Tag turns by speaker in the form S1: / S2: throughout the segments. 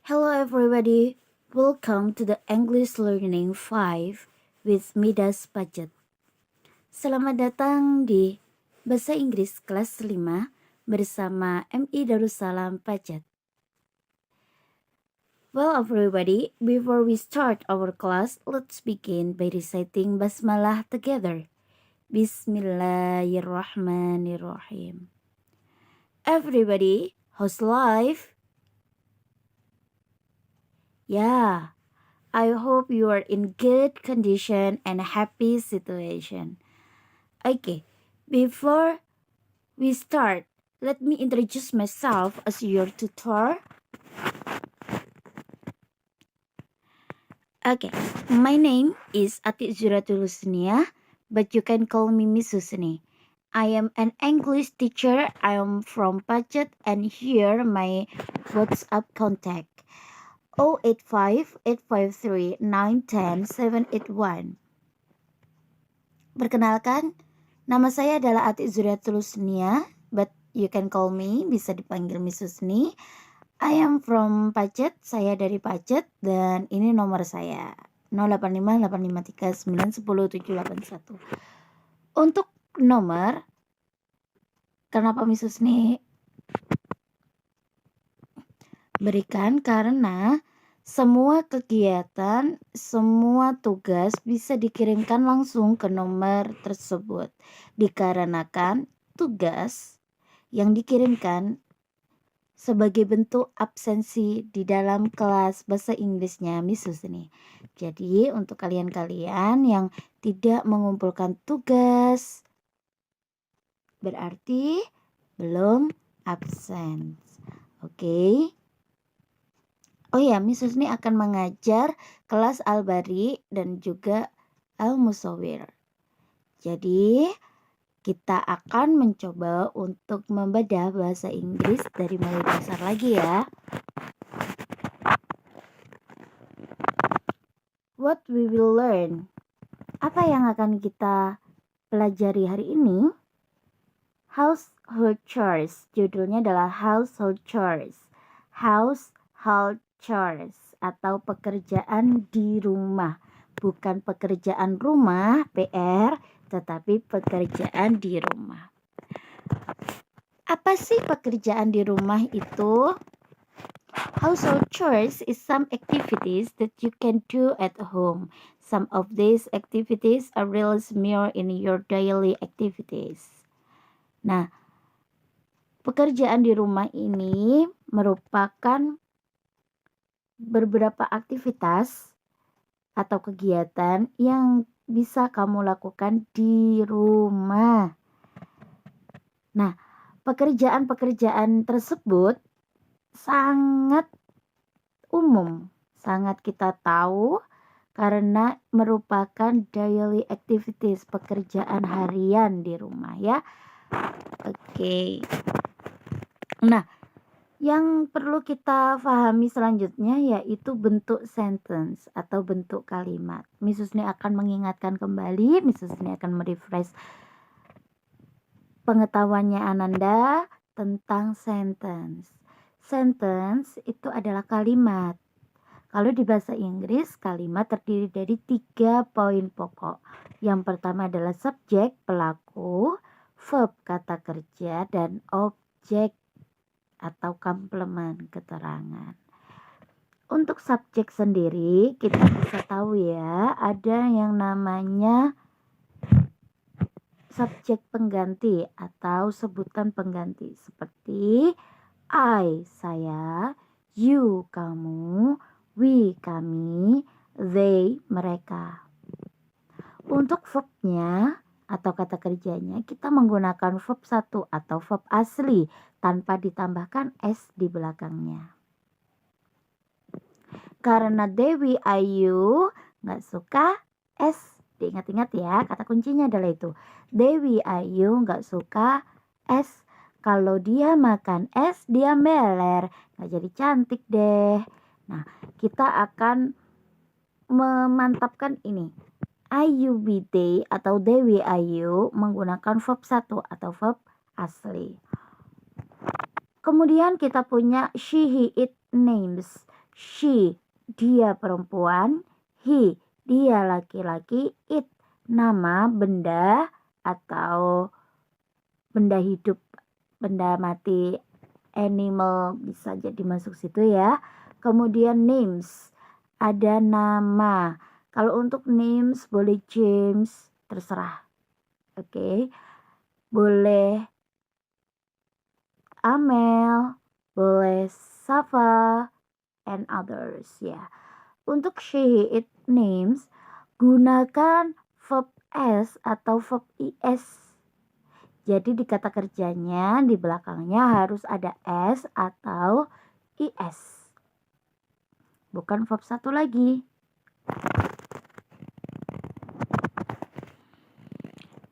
S1: Hello everybody, welcome to the English Learning 5 with Midas Pajat. Selamat datang di Bahasa Inggris kelas 5 bersama MI Darussalam Pajat. Well everybody, before we start our class, let's begin by reciting Basmalah together. Bismillahirrahmanirrahim. Everybody, how's life? Yeah, I hope you are in good condition and happy situation. Okay, before we start, let me introduce myself as your tutor. Okay, my name is Atik Zuratul Husnia, but you can call me Miss Husni. I am an English teacher. I am from Pajat, and here my WhatsApp contact 085-853-910-781. Perkenalkan, nama saya adalah Atik Zuriatul Husnia, but you can call me, bisa dipanggil Miss Husni. I am from Pajat, saya dari Pajat, dan ini nomor saya 085853910781. Untuk nomor, kenapa Miss Husni berikan? Karena semua kegiatan, semua tugas bisa dikirimkan langsung ke nomor tersebut. Dikarenakan tugas yang dikirimkan sebagai bentuk absensi di dalam kelas bahasa Inggrisnya Miss Husni. Jadi untuk kalian-kalian yang tidak mengumpulkan tugas, berarti belum absen. Oke. Oh ya, Miss Husni akan mengajar kelas Al-Bari dan juga Al-Musawwir. Jadi, kita akan mencoba untuk membedah bahasa Inggris dari mulai dasar lagi ya. What we will learn? Apa yang akan kita pelajari hari ini? Household chores. Judulnya adalah household chores. Household chores atau pekerjaan di rumah, bukan pekerjaan rumah PR, tetapi pekerjaan di rumah. Apa sih pekerjaan di rumah itu? Household chores is some activities that you can do at home. Some of these activities are really similar in your daily activities. Nah, pekerjaan di rumah ini merupakan beberapa aktivitas atau kegiatan yang bisa kamu lakukan di rumah. Nah, pekerjaan-pekerjaan tersebut sangat umum, sangat kita tahu karena merupakan daily activities, pekerjaan harian di rumah ya. Oke. Nah, yang perlu kita pahami selanjutnya yaitu bentuk sentence atau bentuk kalimat. Miss Husni akan mengingatkan kembali, Miss Husni akan merefresh pengetahuannya Ananda tentang sentence. Sentence itu adalah kalimat. Kalau di bahasa Inggris, kalimat terdiri dari 3 poin pokok. Yang pertama adalah subjek, pelaku, verb, kata kerja, dan objek atau komplement, keterangan. Untuk subjek sendiri kita bisa tahu ya, ada yang namanya subjek pengganti atau sebutan pengganti seperti I, saya, you, kamu, we, kami, they, mereka. Untuk verbnya atau kata kerjanya kita menggunakan verb 1 atau verb asli tanpa ditambahkan s di belakangnya. Karena Dewi Ayu nggak suka s, diingat-ingat ya, kata kuncinya adalah itu. Dewi Ayu nggak suka s. Kalau dia makan es, dia meler, nggak jadi cantik deh. Nah, kita akan memantapkan ini. Ayu Bide atau Dewi Ayu menggunakan verb 1 atau verb asli. Kemudian kita punya she, he, it names. She, dia perempuan. He, dia laki-laki. It, nama benda atau benda hidup, benda mati, animal bisa jadi masuk situ ya. Kemudian names, ada nama. Kalau untuk names boleh James, terserah. Oke. Boleh Amel, boleh Safa, and others ya. Untuk she, it, names, gunakan verb s atau verb is. Jadi di kata kerjanya di belakangnya harus ada s atau is. Bukan verb satu lagi.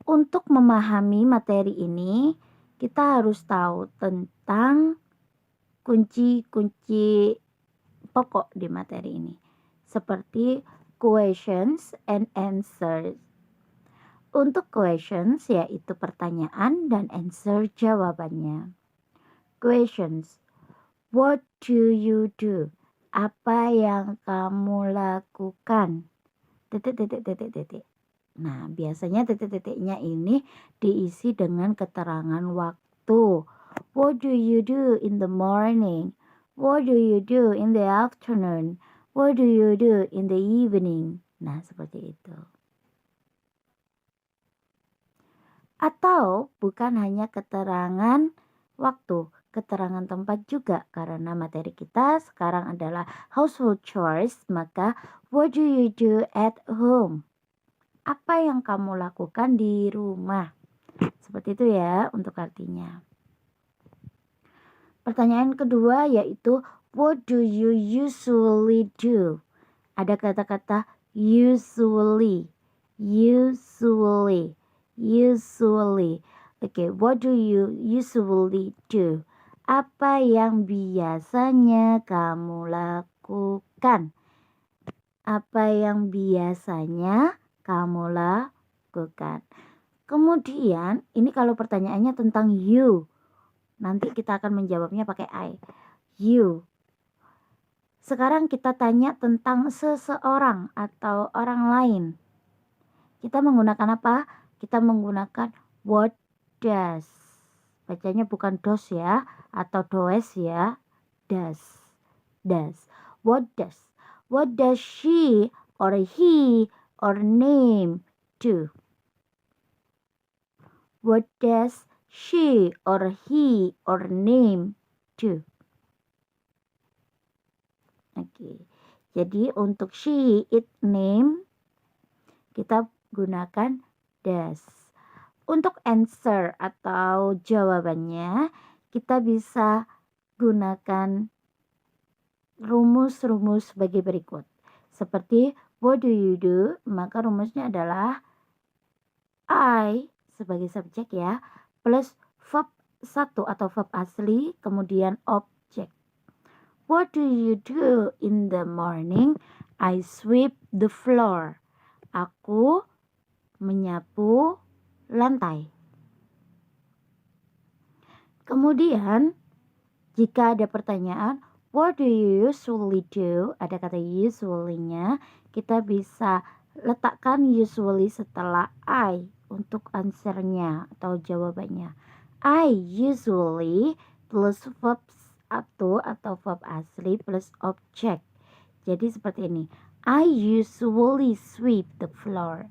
S1: Untuk memahami materi ini, kita harus tahu tentang kunci-kunci pokok di materi ini. Seperti questions and answers. Untuk questions yaitu pertanyaan dan answer jawabannya. Questions. What do you do? Apa yang kamu lakukan? Titik. Nah, biasanya titik-titiknya ini diisi dengan keterangan waktu. What do you do in the morning? What do you do in the afternoon? What do you do in the evening? Nah, seperti itu. Atau bukan hanya keterangan waktu, keterangan tempat juga, karena materi kita sekarang adalah household chores, maka what do you do at home? Apa yang kamu lakukan di rumah? Seperti itu ya untuk artinya. Pertanyaan kedua yaitu what do you usually do? Ada kata-kata usually. Oke, what do you usually do? Apa yang biasanya kamu lakukan? Apa yang biasanya kamu lakukan? Kemudian ini kalau pertanyaannya tentang you, nanti kita akan menjawabnya pakai I. You. Sekarang kita tanya tentang seseorang atau orang lain. Kita menggunakan apa? Kita menggunakan what does. Bacanya bukan dos ya, atau does ya. Does. What does? What does she or he or name do? What does she or he or name do? Oke. Jadi untuk she, it, name kita gunakan does. Untuk answer atau jawabannya kita bisa gunakan rumus-rumus sebagai berikut. Seperti what do you do? Maka rumusnya adalah I sebagai subjek ya, plus verb satu atau verb asli, kemudian objek. What do you do in the morning? I sweep the floor. Aku menyapu lantai. Kemudian, jika ada pertanyaan, what do you usually do? Ada kata usually-nya, kita bisa letakkan usually setelah I untuk answernya atau jawabannya. I usually plus verb satu atau verb asli plus objek. Jadi seperti ini. I usually sweep the floor.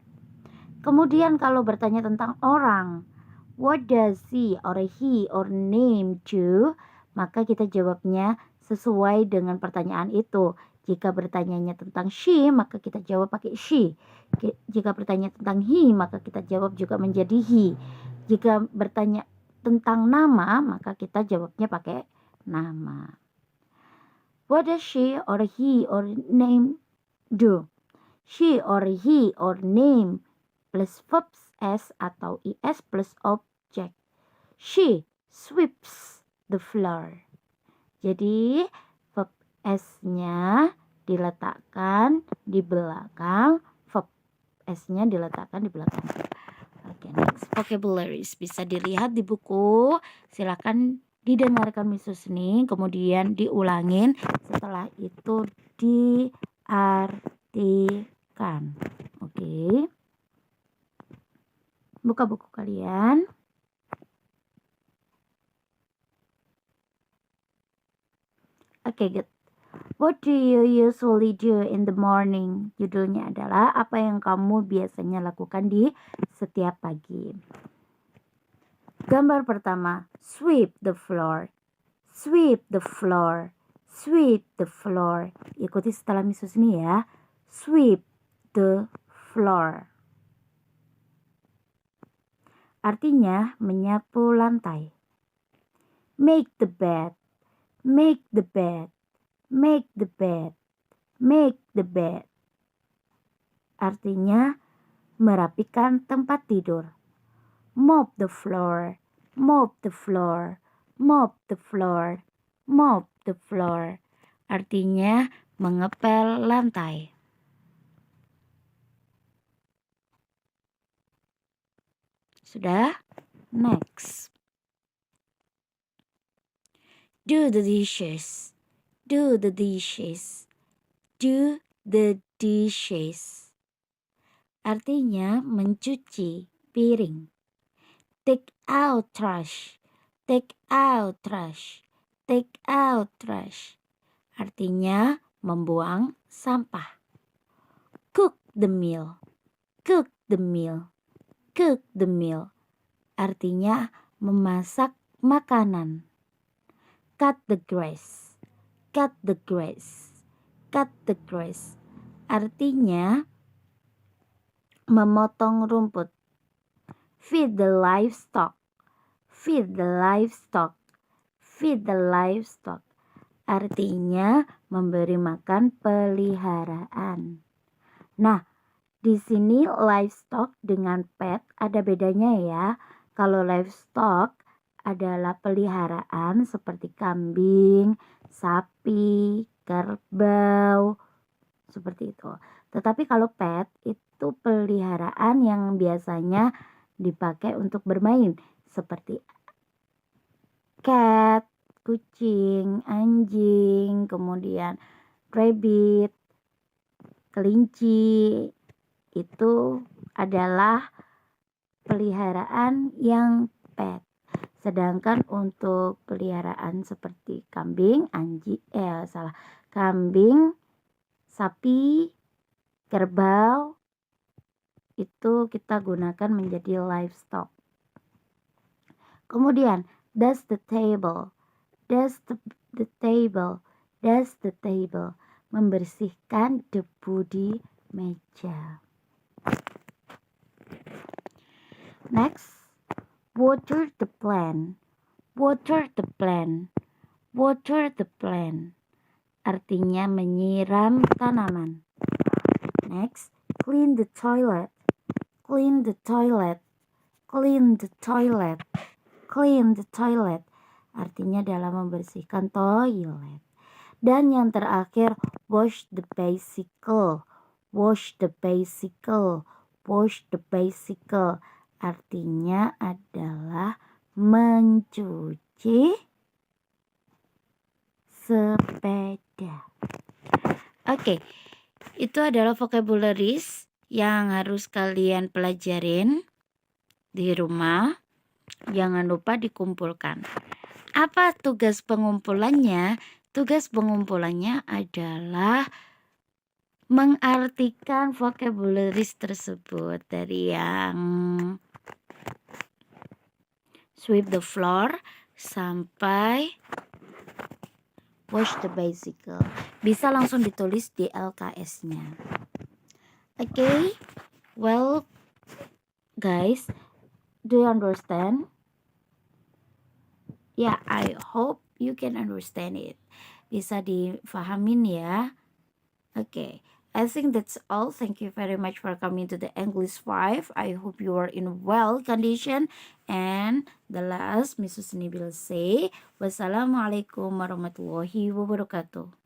S1: Kemudian kalau bertanya tentang orang, what does he or name do? Maka kita jawabnya sesuai dengan pertanyaan itu. Jika bertanyanya tentang she, maka kita jawab pakai she. Jika bertanya tentang he, maka kita jawab juga menjadi he. Jika bertanya tentang nama, maka kita jawabnya pakai nama. What does she or he or name do? She or he or name plus verb s atau is plus object. She sweeps the floor. Jadi verb s-nya diletakkan di belakang, verb s-nya diletakkan di belakang. Oke, next vocabularies bisa dilihat di buku. Silakan Didengarkan Miss Ning, kemudian diulangin, setelah itu diartikan. Oke. Buka buku kalian. Oke, good. What do you usually do in the morning? Judulnya adalah apa yang kamu biasanya lakukan di setiap pagi. Gambar pertama, sweep the floor. Sweep the floor. Sweep the floor. Ikuti setelah Miss ini ya. Sweep the floor. Artinya menyapu lantai. Make the bed. Make the bed. Make the bed. Make the bed. Artinya merapikan tempat tidur. Mop the floor. Mop the floor. Mop the floor. Mop the floor. Artinya mengepel lantai. Sudah? Next. Do the dishes. Do the dishes. Do the dishes. Artinya mencuci piring. Take out trash. Take out trash. Take out trash. Artinya membuang sampah. Cook the meal. Cook the meal. Cook the meal. Artinya memasak makanan. Cut the grass. Cut the grass. Cut the grass. Artinya memotong rumput. Feed the livestock. Feed the livestock. Feed the livestock. Artinya memberi makan peliharaan. Nah, di sini livestock dengan pet ada bedanya ya. Kalau livestock adalah peliharaan seperti kambing, sapi, kerbau, seperti itu. Tetapi kalau pet itu peliharaan yang biasanya dipakai untuk bermain seperti cat, kucing, anjing, kemudian rabbit, kelinci. Itu adalah peliharaan yang pet. Sedangkan untuk peliharaan seperti kambing, kambing, sapi, kerbau, itu kita gunakan menjadi livestock. Kemudian, dust the table. Dust the table. Dust the table. Membersihkan debu di meja. Next. Water the plant. Water the plant. Water the plant. Artinya menyiram tanaman. Next, clean the toilet. Clean the toilet. Clean the toilet. Clean the toilet. Artinya adalah membersihkan toilet. Dan yang terakhir, wash the bicycle. Wash the bicycle. Wash the bicycle. Artinya adalah mencuci sepeda. Oke, itu adalah vocabularies yang harus kalian pelajarin di rumah. Jangan lupa dikumpulkan. Apa tugas pengumpulannya? Tugas pengumpulannya adalah mengartikan vocabularies tersebut dari yang sweep the floor sampai wash the bicycle. Bisa langsung ditulis di LKS-nya. Okay, well guys, do you understand? Yeah, I hope you can understand it. Bisa difahamin ya. Okay, I think that's all. Thank you very much for coming to the English 5. I hope you are in well condition. And the last, Mrs. Ni will say, wassalamualaikum warahmatullahi wabarakatuh.